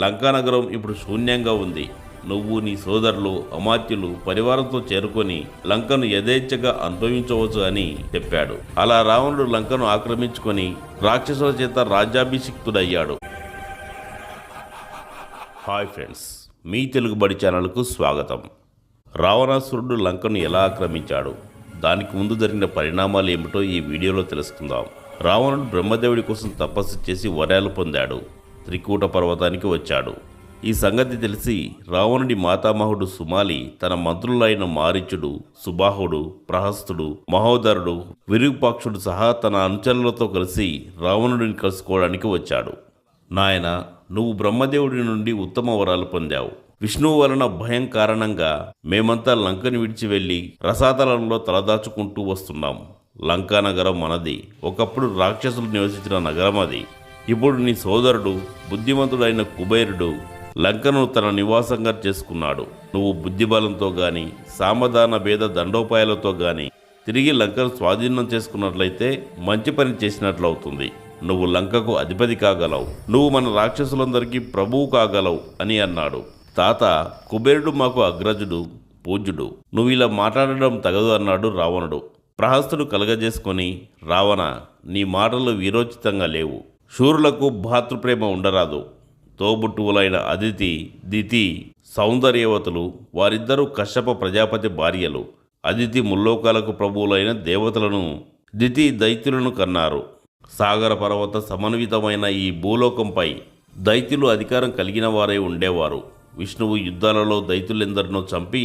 లంకానగరం ఇప్పుడు శూన్యంగా ఉంది. నువ్వు నీ సోదరులు అమాత్యులు పరివారంతో చేరుకొని లంకను యథేచ్ఛగా అనుభవించవచ్చు అని చెప్పాడు. అలా రావణుడు లంకను ఆక్రమించుకొని రాక్షసుల చేత రాజ్యాభిషిక్తుడయ్యాడు. హాయ్ ఫ్రెండ్స్, మీ తెలుగుబడి ఛానల్కు స్వాగతం. రావణాసురుడు లంకను ఎలా ఆక్రమించాడు, దానికి ముందు జరిగిన పరిణామాలు ఏమిటో ఈ వీడియోలో తెలుసుకుందాం. రావణుడు బ్రహ్మదేవుడి కోసం తపస్సు చేసి వరాలు పొందాడు. త్రికూట పర్వతానికి వచ్చాడు. ఈ సంగతి తెలిసి రావణుడి మాతామహుడు సుమాలి తన మంత్రులైన మారీచుడు, సుబాహుడు, ప్రహస్తుడు, మహోదరుడు, విరూపాక్షుడు సహా తన అనుచరులతో కలిసి రావణుడిని కలుసుకోవడానికి వచ్చాడు. నాయన, నువ్వు బ్రహ్మదేవుడి నుండి ఉత్తమ వరాలు పొందావు. విష్ణువు వలన భయం కారణంగా మేమంతా లంకని విడిచి వెళ్ళి రసాతలంలో తలదాచుకుంటూ వస్తున్నాం. లంకా నగరం మనది. ఒకప్పుడు రాక్షసులు నివసించిన నగరం అది. ఇప్పుడు నీ సోదరుడు బుద్ధిమంతుడైన కుబేరుడు లంకను తన నివాసంగా చేసుకున్నాడు. నువ్వు బుద్ధిబలంతో గాని సామధాన భేద దండోపాయాలతో గాని తిరిగి లంకను స్వాధీనం చేసుకున్నట్లయితే మంచి పని చేసినట్లవుతుంది. నువ్వు లంకకు అధిపతి కాగలవు. నువ్వు మన రాక్షసులందరికీ ప్రభువు కాగలవు అని అన్నాడు. తాత, కుబేరుడు మాకు అగ్రజుడు, పూజ్యుడు. నువ్వు ఇలా మాట్లాడడం తగదు అన్నాడు రావణుడు. ప్రహస్తుడు కలగజేసుకొని, రావణ, నీ మాటలు వీరోచితంగా లేవు. శూరులకు భాతృప్రేమ ఉండరాదు. తోబుట్టువులైన అదితి, దితి, సౌందర్యవతులు వారిద్దరూ కశ్యప ప్రజాపతి భార్యలు. అదితి ముల్లోకాలకు ప్రభువులైన దేవతలను, దితి దైత్యులను కన్నారు. సాగర పర్వత సమన్వితమైన ఈ భూలోకంపై దైత్యులు అధికారం కలిగిన వారై ఉండేవారు. విష్ణువు యుద్ధాలలో దైత్యులెందరినో చంపి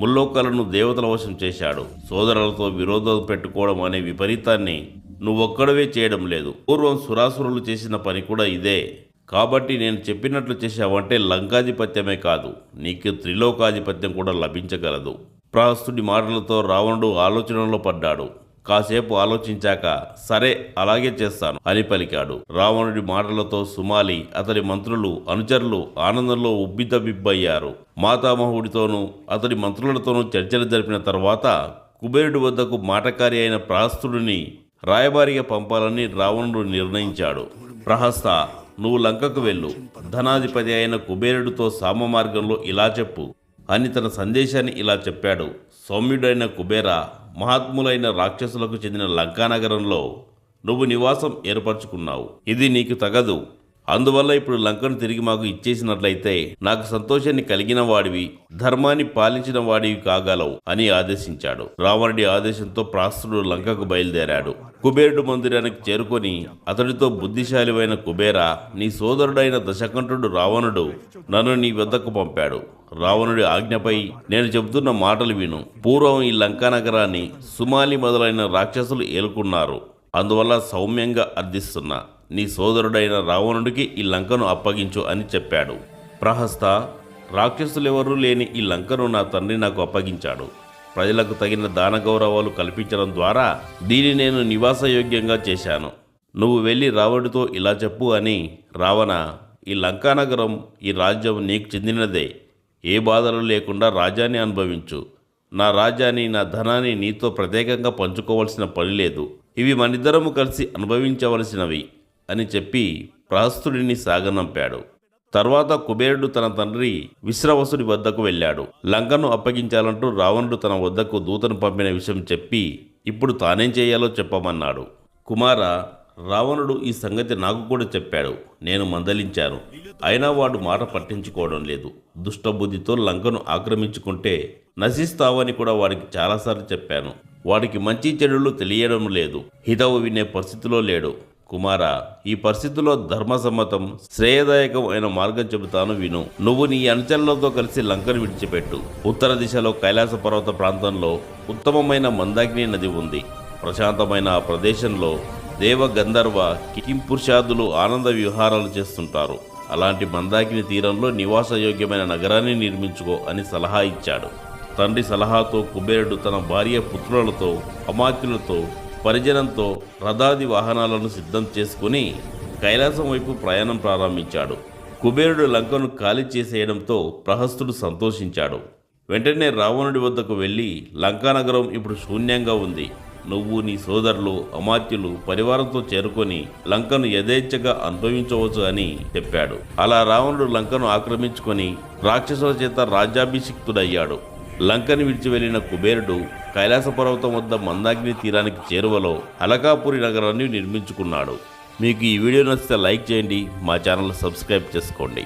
ముల్లోకాలను దేవతల వశం చేశాడు. సోదరులతో విరోధం పెట్టుకోవడం అనే విపరీతాన్ని నువ్వొక్కడవే చేయడం లేదు. పూర్వం సురాసురులు చేసిన పని కూడా ఇదే. కాబట్టి నేను చెప్పినట్లు చేశావంటే లంకాధిపత్యమే కాదు, నీకు త్రిలోకాధిపత్యం కూడా లభించగలదు. ప్రహస్తుడి మాటలతో రావణుడు ఆలోచనలో పడ్డాడు. కాసేపు ఆలోచించాక, సరే అలాగే చేస్తాను అని పలికాడు. రావణుడి మాటలతో సుమాలి, అతడి మంత్రులు, అనుచరులు ఆనందంలో ఉబ్బితబిబ్బయ్యారు. మాతామహుడితోనూ అతడి మంత్రులతోనూ చర్చలు జరిపిన తర్వాత కుబేరుడి వద్దకు మాటకారి అయిన ప్రహస్తుడిని రాయబారిగా పంపాలని రావణుడు నిర్ణయించాడు. ప్రహస్త, నువ్వు లంకకు వెళ్ళు. ధనాధిపతి అయిన కుబేరుడితో సామ మార్గంలో ఇలా చెప్పు అని తన సందేశాన్ని ఇలా చెప్పాడు. సౌమ్యుడైన కుబేర, మహాత్ములైన రాక్షసులకు చెందిన లంకానగరంలో నువ్వు నివాసం ఏర్పరచుకున్నావు. ఇది నీకు తగదు. అందువల్ల ఇప్పుడు లంకను తిరిగి మాకు ఇచ్చేసినట్లయితే నాకు సంతోషాన్ని కలిగిన వాడివి, ధర్మాన్ని పాలించిన వాడివి కాగలవు అని ఆదేశించాడు. రావణుడి ఆదేశంతో ప్రహస్తుడు లంకకు బయలుదేరాడు. కుబేరుడు మందిరానికి చేరుకొని అతడితో, బుద్ధిశాలివైన కుబేర, నీ సోదరుడైన దశకంఠుడు రావణుడు నన్ను నీ వద్దకు పంపాడు. రావణుడి ఆజ్ఞపై నేను చెబుతున్న మాటలు విను. పూర్వం ఈ లంకా నగరాన్ని సుమాలి మొదలైన రాక్షసులు ఏలుకున్నారు. అందువల్ల సౌమ్యంగా అర్థిస్తున్నా, నీ సోదరుడైన రావణుడికి ఈ లంకను అప్పగించు అని చెప్పాడు. ప్రహస్త, రాక్షసులెవరూ లేని ఈ లంకను నా తండ్రి నాకు అప్పగించాడు. ప్రజలకు తగిన దాన గౌరవాలు కల్పించడం ద్వారా దీన్ని నేను నివాసయోగ్యంగా చేశాను. నువ్వు వెళ్ళి రావణుడితో ఇలా చెప్పు అని, రావణ, ఈ లంకానగరం, ఈ రాజ్యం నీకు చెందినదే. ఏ బాధలు లేకుండా రాజ్యాన్ని అనుభవించు. నా రాజ్యాన్ని, నా ధనాన్ని నీతో ప్రత్యేకంగా పంచుకోవాల్సిన పని లేదు. ఇవి మనిద్దరము కలిసి అనుభవించవలసినవి అని చెప్పి ప్రహస్తుడిని సాగనంపాడు. తర్వాత కుబేరుడు తన తండ్రి విశ్రవసుడి వద్దకు వెళ్ళాడు. లంకను అప్పగించాలంటూ రావణుడు తన వద్దకు దూతను పంపిన విషయం చెప్పి ఇప్పుడు తానేం చేయాలో చెప్పమన్నాడు. కుమార, రావణుడు ఈ సంగతి నాకు కూడా చెప్పాడు. నేను మందలించాను. అయినా వాడు మాట పట్టించుకోవడం లేదు. దుష్టబుద్ధితో లంకను ఆక్రమించుకుంటే నశిస్తావని కూడా వాడికి చాలాసార్లు చెప్పాను. వాడికి మంచి చెడులు తెలియడం లేదు. హితవు వినే పరిస్థితిలో లేడు. కుమార, ఈ పరిస్థితిలో ధర్మసమ్మతం, శ్రేయదాయకం అయిన మార్గం చెబుతాను విను. నువ్వు నీ అనుచరులతో కలిసి లంకను విడిచిపెట్టు. ఉత్తర దిశలో కైలాస పర్వత ప్రాంతంలో ఉత్తమమైన మందాకిని నది ఉంది. ప్రశాంతమైన ఆ ప్రదేశంలో దేవ, గంధర్వ, కింపురుషాదులు ఆనంద విహారాలు చేస్తుంటారు. అలాంటి మందాకిని తీరంలో నివాసయోగ్యమైన నగరాన్ని నిర్మించుకో అని సలహా ఇచ్చాడు. తండ్రి సలహాతో కుబేరుడు తన భార్య, పుత్రులతో, అమాత్యులతో, పరిజనంతో రథాది వాహనాలను సిద్ధం చేసుకుని కైలాసం వైపు ప్రయాణం ప్రారంభించాడు. కుబేరుడు లంకను ఖాళీ చేసేయడంతో ప్రహస్తుడు సంతోషించాడు. వెంటనే రావణుడి వద్దకు వెళ్ళి, లంకానగరం ఇప్పుడు శూన్యంగా ఉంది. నువ్వు నీ సోదరులు అమాత్యులు పరివారంతో చేరుకొని లంకను యథేచ్ఛగా అనుభవించవచ్చు అని చెప్పాడు. అలా రావణుడు లంకను ఆక్రమించుకొని రాక్షసుల చేత రాజ్యాభిషిక్తుడయ్యాడు. లంకని విడిచి వెళ్లిన కుబేరుడు కైలాస పర్వతం వద్ద మందాకిని తీరానికి చేరువలో అలకాపురి నగరాన్ని నిర్మించుకున్నాడు. మీకు ఈ వీడియో నచ్చితే లైక్ చేయండి, మా ఛానల్ సబ్స్క్రైబ్ చేసుకోండి.